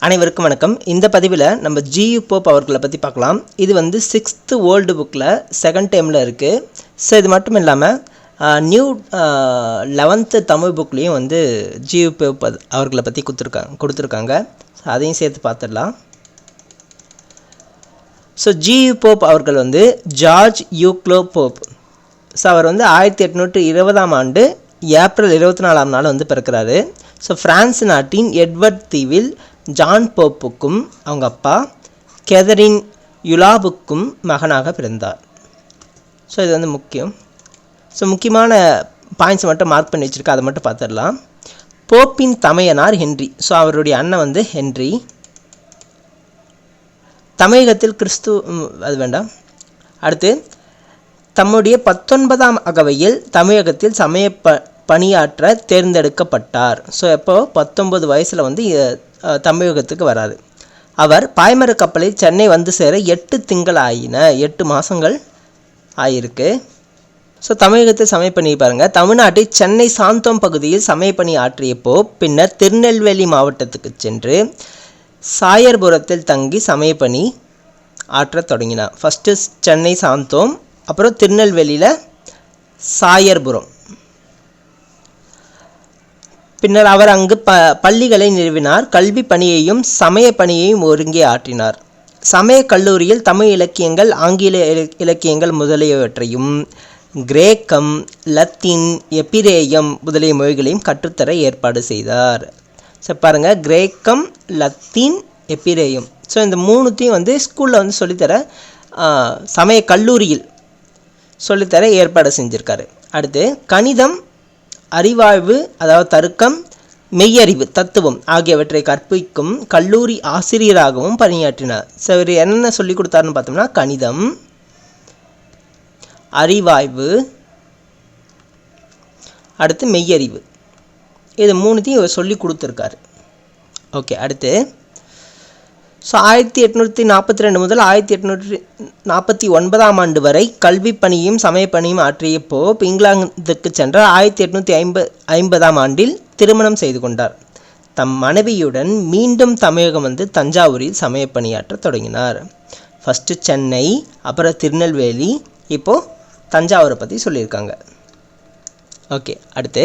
அனைவருக்கும் வணக்கம். இந்த பதிவில் நம்ம ஜியு போப் அவர்களை பற்றி பார்க்கலாம். இது வந்து 6th ஓல்டு புக்கில் 2nd டைமில் இருக்குது. ஸோ இது மட்டும் இல்லாமல் நியூ 11th தமிழ் புக்லேயும் வந்து ஜியு போப் அவர்களை பற்றி கொடுத்துருக்காங்க. அதையும் சேர்த்து பார்த்துடலாம். ஸோ ஜியு போப் அவர்கள் வந்து ஜார்ஜ் யூக்லோ போப். ஸோ அவர் வந்து 1820ஆம் ஆண்டு ஏப்ரல் 24ஆம் நாள் வந்து பிறக்கிறாரு. ஸோ பிரான்ஸ் நாட்டின் எட்வர்ட் தீவில் ஜான் போப்புக்கும் அவங்க அப்பா கேதரின் யுலாபுக்கும் மகனாக பிறந்தார். ஸோ இது வந்து முக்கியம். ஸோ முக்கியமான பாயிண்ட்ஸ் மட்டும் மார்க் பண்ணி வச்சுருக்கேன், அதை மட்டும் பார்த்துடலாம். போப்பின் தமையனார் ஹென்றி. ஸோ அவருடைய அண்ணன் வந்து ஹென்றி. தமிழகத்தில் அது வேண்டாம். அடுத்து தம்முடைய 19ஆம் அகவையில் தமிழகத்தில் சமய பணியாற்ற தேர்ந்தெடுக்கப்பட்டார். ஸோ எப்போ 19 வயசில் வந்து தமிழகத்துக்கு வராரு. அவர் பாய்மர கப்பலில் சென்னை வந்து சேர 8 திங்கள் ஆயின, 8 மாதங்கள் ஆயிருக்கு. ஸோ தமிழகத்தில் சமயப்பணி பாருங்கள். தமிழ்நாட்டில் சென்னை சாந்தோம் பகுதியில் சமயப்பணி ஆற்றியப்போ பின்னர் திருநெல்வேலி மாவட்டத்துக்கு சென்று சாயர்புரத்தில் தங்கி சமயப்பணி ஆற்ற தொடங்கினார். ஃபஸ்ட்டு சென்னை சாந்தோம், அப்புறம் திருநெல்வேலியில் சாயர்புரம். பின்னர் அவர் அங்கு பள்ளிகளை நிறுவினார். கல்வி பணியையும் சமய பணியையும் ஒருங்கே ஆற்றினார். சமய கல்லூரியில் தமிழ் இலக்கியங்கள், ஆங்கில இலக்கியங்கள் முதலியவற்றையும் கிரேக்கம், லத்தீன், எபிரேயம் முதலிய மொழிகளையும் கற்றுத்தர ஏற்பாடு செய்தார். ஸோ பாருங்கள், கிரேக்கம், லத்தீன், எபிரேயம். ஸோ இந்த மூணுத்தையும் வந்து ஸ்கூலில் வந்து சொல்லித்தர சமய கல்லூரியில் சொல்லித்தர ஏற்பாடு செஞ்சுருக்காரு. அடுத்து கணிதம், அறிவாழ்வு அதாவது தருக்கம், மெய்யறிவு, தத்துவம் ஆகியவற்றை கற்பிக்கும் கல்லூரி ஆசிரியராகவும் பணியாற்றினார். ஸோ இவர் என்னென்ன சொல்லி கொடுத்தாருன்னு பார்த்தோம்னா கணிதம், அறிவாய்வு, அடுத்து மெய்யறிவு, இது மூணுத்தையும் இவர் சொல்லி கொடுத்துருக்காரு. ஓகே. அடுத்து ஸோ 1842 முதல் 1849ஆம் ஆண்டு வரை கல்வி பணியும் சமயப்பணியும் ஆற்றிய போப் இங்கிலாந்துக்கு சென்றார். 1850ஆம் ஆண்டில் திருமணம் செய்து கொண்டார். தம் மனைவியுடன் மீண்டும் தமிழகம் வந்து தஞ்சாவூரில் சமயப்பணியாற்ற தொடங்கினார். ஃபஸ்ட்டு சென்னை, அப்புறம் திருநெல்வேலி, இப்போது தஞ்சாவூரை பற்றி சொல்லியிருக்காங்க. ஓகே. அடுத்து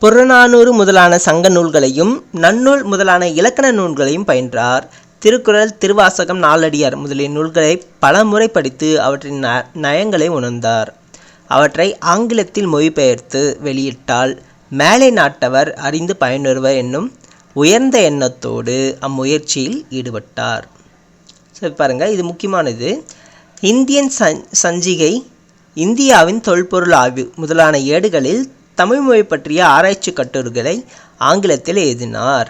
புறநானூறு முதலான சங்க நூல்களையும் நன்னூல் முதலான இலக்கண நூல்களையும் பயின்றார். திருக்குறள், திருவாசகம், நாலடியார் முதலிய நூல்களை பலமுறை படித்து அவற்றின் நயங்களை உணர்ந்தார். அவற்றை ஆங்கிலத்தில் மொழிபெயர்த்து வெளியிட்டால் மேலை நாட்டவர் அறிந்து பயனுறுவர் என்னும் உயர்ந்த எண்ணத்தோடு அம்முயற்சியில் ஈடுபட்டார். சரி பாருங்கள், இது முக்கியமானது. இந்தியன் சஞ்சிகை, இந்தியாவின் தொல்பொருள் ஆய்வு முதலான ஏடுகளில் தமிழ் மொழி பற்றிய ஆராய்ச்சி கட்டுரைகளை ஆங்கிலத்தில் எழுதினார்.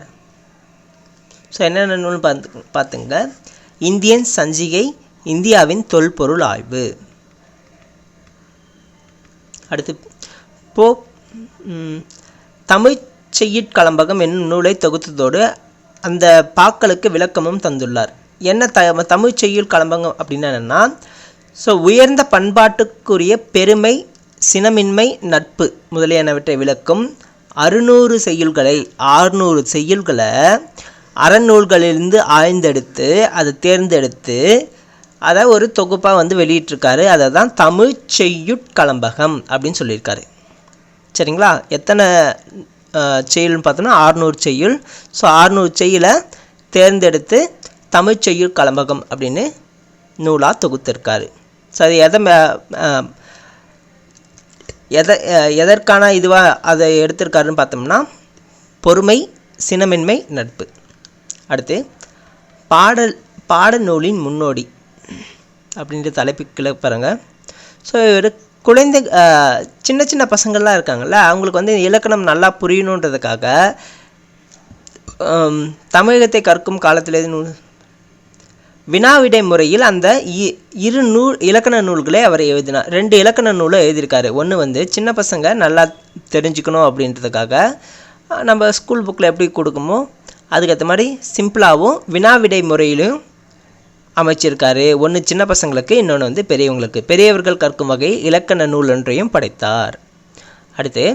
ஸோ என்னென்ன நூல் பார்த்துங்க. இந்தியன் சஞ்சிகை, இந்தியாவின் தொல்பொருள் ஆய்வு. அடுத்து போப் தமிழ் செய்யுட்கலம்பகம் என்னும் நூலை தொகுத்ததோடு அந்த பாக்களுக்கு விளக்கமும் தந்துள்ளார். என்ன தமிழ் செய்யுள் கலம்பகம் அப்படின்னா என்னென்னா, ஸோ உயர்ந்த பண்பாட்டுக்குரிய பெருமை, சினமின்மை, நட்பு முதலியனவற்றை விளக்கும் 600 செய்யுள்களை 600 செய்யுள்களை அறநூல்களிலிருந்து ஆய்ந்தெடுத்து அதை தேர்ந்தெடுத்து அதை ஒரு தொகுப்பாக வந்து வெளியிட்டிருக்காரு. அதை தான் தமிழ் செய்யுட்கலம்பகம் அப்படின்னு சொல்லியிருக்காரு. சரிங்களா? எத்தனை செய்யுள்னு பார்த்தோன்னா 600 செய்யுள். ஸோ 600 செய்யுளை தேர்ந்தெடுத்து தமிழ் செய்யுட்கலம்பகம் அப்படின்னு நூலாக தொகுத்திருக்காரு. ஸோ அது எதற்கான இதுவாக அதை எடுத்திருக்காருன்னு பார்த்தோம்னா பொறுமை, சினமின்மை, நட்பு. அடுத்து பாடநூலின் முன்னோடி அப்படின்ற தலைப்புக்குள்ள பாருங்கள். ஸோ ஒரு குழந்தை சின்ன சின்ன பசங்கள்லாம் இருக்காங்கள்ல, அவங்களுக்கு வந்து இலக்கணம் நல்லா புரியணுன்றதுக்காக தமிழகத்தை கற்கும் காலத்தில் வினாவிடை முறையில் அந்த 2 இலக்கண நூல்களை அவர் எழுதினார். 2 இலக்கண நூலை எழுதியிருக்காரு. ஒன்று வந்து சின்ன பசங்க நல்லா தெரிஞ்சுக்கணும் அப்படின்றதுக்காக நம்ம ஸ்கூல் புக்கில் எப்படி கொடுக்குமோ அதுக்கேற்ற மாதிரி சிம்பிளாகவும் வினாவிடை முறையிலும் அமைச்சிருக்காரு. ஒன்று சின்ன பசங்களுக்கு, இன்னொன்று வந்து பெரியவங்களுக்கு. பெரியவர்கள் கற்கும் வகை இலக்கண நூல் ஒன்றையும் படைத்தார். அடுத்து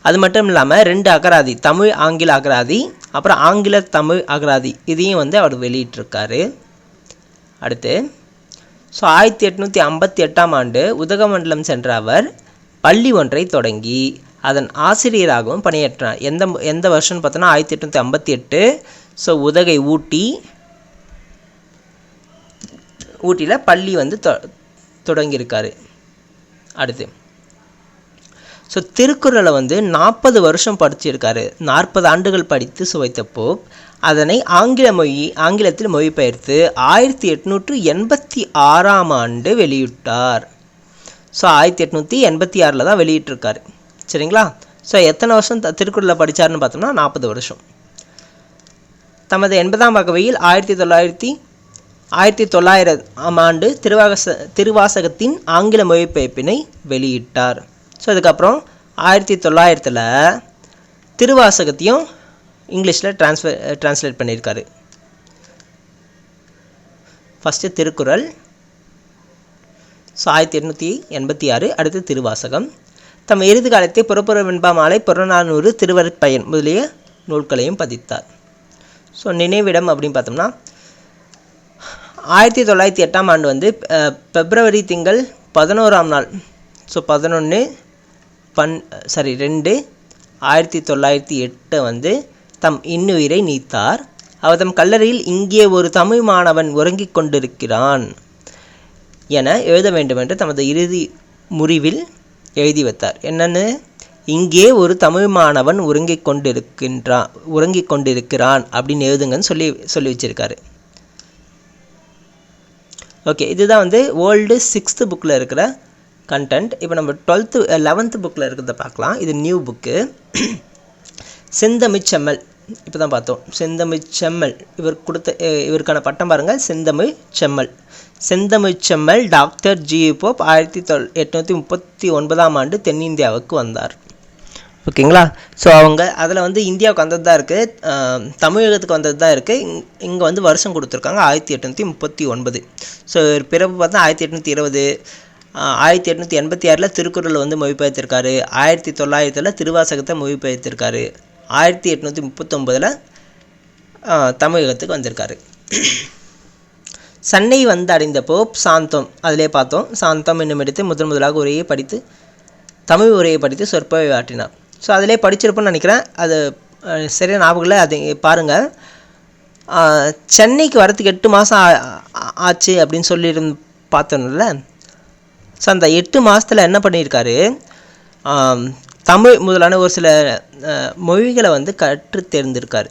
அது மட்டும் இல்லாமல் 2 அகராதி, தமிழ் ஆங்கில அகராதி, அப்புறம் ஆங்கில தமிழ் அகராதி, இதையும் வந்து அவர் வெளியிட்டிருக்காரு. அடுத்து 1858ஆம் ஆண்டு உதகமண்டலம் சென்ற அவர் பள்ளி ஒன்றை தொடங்கி அதன் ஆசிரியராகவும் பணியாற்றினார். எந்த வருஷம்னு பார்த்தோன்னா 1858. உதகை ஊட்டியில் பள்ளி வந்து தொடங்கியிருக்காரு. அடுத்து திருக்குறளை வந்து 40 வருஷம் படிச்சிருக்காரு. 40 ஆண்டுகள் படித்து சுவைத்த போப் அதனை ஆங்கிலத்தில் மொழிபெயர்த்து 1886ஆம் ஆண்டு வெளியிட்டார். 1886 தான் வெளியிட்டிருக்காரு. சரிங்களா? எத்தனை வருஷம் திருக்குறளை படித்தார்னு பார்த்தோம்னா 40 வருஷம். தமது 80ஆம் வகையில் 1900ஆம் ஆண்டு திருவாசகத்தின் ஆங்கில மொழிபெயர்ப்பினை வெளியிட்டார். அதுக்கப்புறம் 1900 திருவாசகத்தையும் இங்கிலீஷில் டிரான்ஸ்லேட் பண்ணியிருக்காரு. ஃபஸ்ட்டு திருக்குறள் 1886, அடுத்து திருவாசகம். தம் இறுதி காலத்தை புறப்புற வெண்பா மாலை, புறநானூறு, திருவருட்பயன் முதலிய நூல்களையும் பதித்தார். நினைவிடம் அப்படின்னு பார்த்தோம்னா 1908ஆம் ஆண்டு வந்து பிப்ரவரி திங்கள் 11ஆம் நாள் 1908 வந்து தம் இன்னுயிரை நீத்தார். அவர் தம் கல்லறையில் இங்கே ஒரு தமிழ் மாணவன் உறங்கிக் கொண்டிருக்கிறான் என எழுத வேண்டும் என்று தமது இறுதி முறிவில் எழுதி வைத்தார். என்னன்னு, இங்கே ஒரு தமிழ் மாணவன் உறங்கிக் கொண்டிருக்கிறான் அப்படின்னு எழுதுங்கன்னு சொல்லி வச்சிருக்காரு. ஓகே, இதுதான் வந்து ஓல்டு 6th புக்கில் இருக்கிற கண்டென்ட். இப்போ நம்ம 11th புக்கில் இருக்கிறத பார்க்கலாம். இது நியூ புக்கு. செந்தமிழ்ச்செம்மல் இப்போ தான் பார்த்தோம். செந்தமிழ்ச்செம்மல் இவருக்கான பட்டம் பாருங்கள், செந்தமிழ்ச்செம்மல் டாக்டர் ஜி போப் 1839ஆம் ஆண்டு தென்னிந்தியாவுக்கு வந்தார். ஓகேங்களா? அவங்க அதில் வந்து இந்தியாவுக்கு வந்தது தான் இருக்குது, தமிழகத்துக்கு வந்தது தான் இருக்குது. இங்கே வந்து வருஷம் கொடுத்துருக்காங்க 1839. பிறப்பு பார்த்தா 1820. 1886 திருக்குறள் வந்து மொழிபெயர்த்திருக்காரு. 1900 திருவாசகத்தை மொழிபெயர்த்திருக்காரு. 1839 தமிழகத்துக்கு வந்திருக்காரு. சென்னை வந்து அடைந்த போப் சாந்தம், அதிலே பார்த்தோம். சாந்தம் என்னும் இடத்தை முதலாக தமிழ் உரையை படித்து சொற்பொழிவு ஆற்றினார். அதிலே படிச்சிருப்போன்னு நினைக்கிறேன், அது சரியான ஞாபகம் இல்லை, அது பாருங்கள். சென்னைக்கு வரத்துக்கு 8 மாதம் ஆச்சு அப்படின்னு பார்த்தோம்ல. அந்த 8 மாதத்தில் என்ன பண்ணியிருக்காரு, தமிழ் முதலான ஒரு சில மொழிகளை வந்து கற்று தேர்ந்திருக்காரு.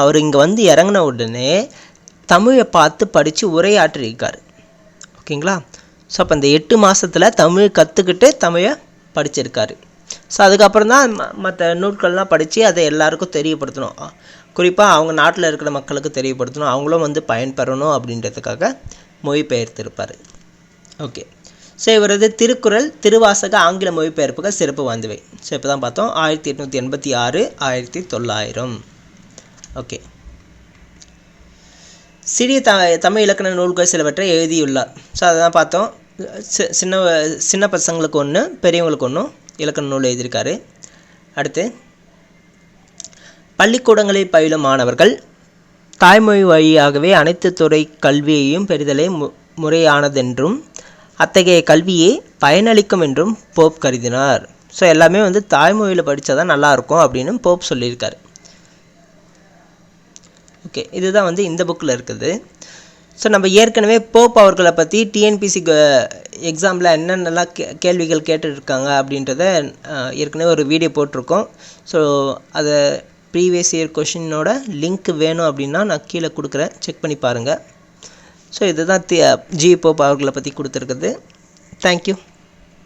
அவர் இங்கே வந்து இறங்கின உடனே தமிழை பார்த்து படித்து உரையாற்றிருக்கார். ஓகேங்களா? அப்போ அந்த 8 மாதத்தில் தமிழ் கற்றுக்கிட்டு தமிழை படிச்சிருக்காரு. அதுக்கப்புறம் தான் மற்ற நூல்கள்லாம் படித்து அதை எல்லாருக்கும் தெரியப்படுத்தணும், குறிப்பாக அவங்க நாட்டில் இருக்கிற மக்களுக்கு தெரியப்படுத்தணும், அவங்களும் வந்து பயன்பெறணும் அப்படின்றதுக்காக மொழிபெயர்த்திருப்பார். ஓகே, இவரது திருக்குறள் திருவாசக ஆங்கில மொழிபெயர்ப்புகள் சிறப்பு வாய்ந்தவை. இப்போ தான் பார்த்தோம் 1886, 1900. ஓகே, சிறிய தமிழ் இலக்கண நூல்கள் சிலவற்றை எழுதியுள்ளார். அதை தான் பார்த்தோம். சின்ன பசங்களுக்கு ஒன்று, பெரியவங்களுக்கு ஒன்றும் இலக்கண நூல் எழுதியிருக்காரு. அடுத்து, பள்ளிக்கூடங்களில் பயிலும் மாணவர்கள் தாய்மொழி வழியாகவே அனைத்து துறை கல்வியையும் பெறுதலே முறையானதென்றும் அத்தகைய கல்வியே பயனளிக்கும் என்றும் போப் கருதினார். எல்லாமே வந்து தாய்மொழியில் படித்தா தான் நல்லாயிருக்கும் அப்படின்னு போப் சொல்லியிருக்காரு. ஓகே, இதுதான் வந்து இந்த புக்கில் இருக்குது. நம்ம ஏற்கனவே போப் அவர்களை பற்றி டிஎன்பிசி எக்ஸாமில் என்னென்னலாம் கேள்விகள் கேட்டுருக்காங்க அப்படின்றத ஏற்கனவே ஒரு வீடியோ போட்டிருக்கோம். அதை ப்ரீவியஸ் இயர் கொஷினோட லிங்க் வேணும் அப்படின்னா நான் கீழே கொடுக்குறேன், செக் பண்ணி பாருங்கள். இதுதான் ஜி போப் அவர்களை பற்றி கொடுத்துருக்குது. தேங்க்யூ.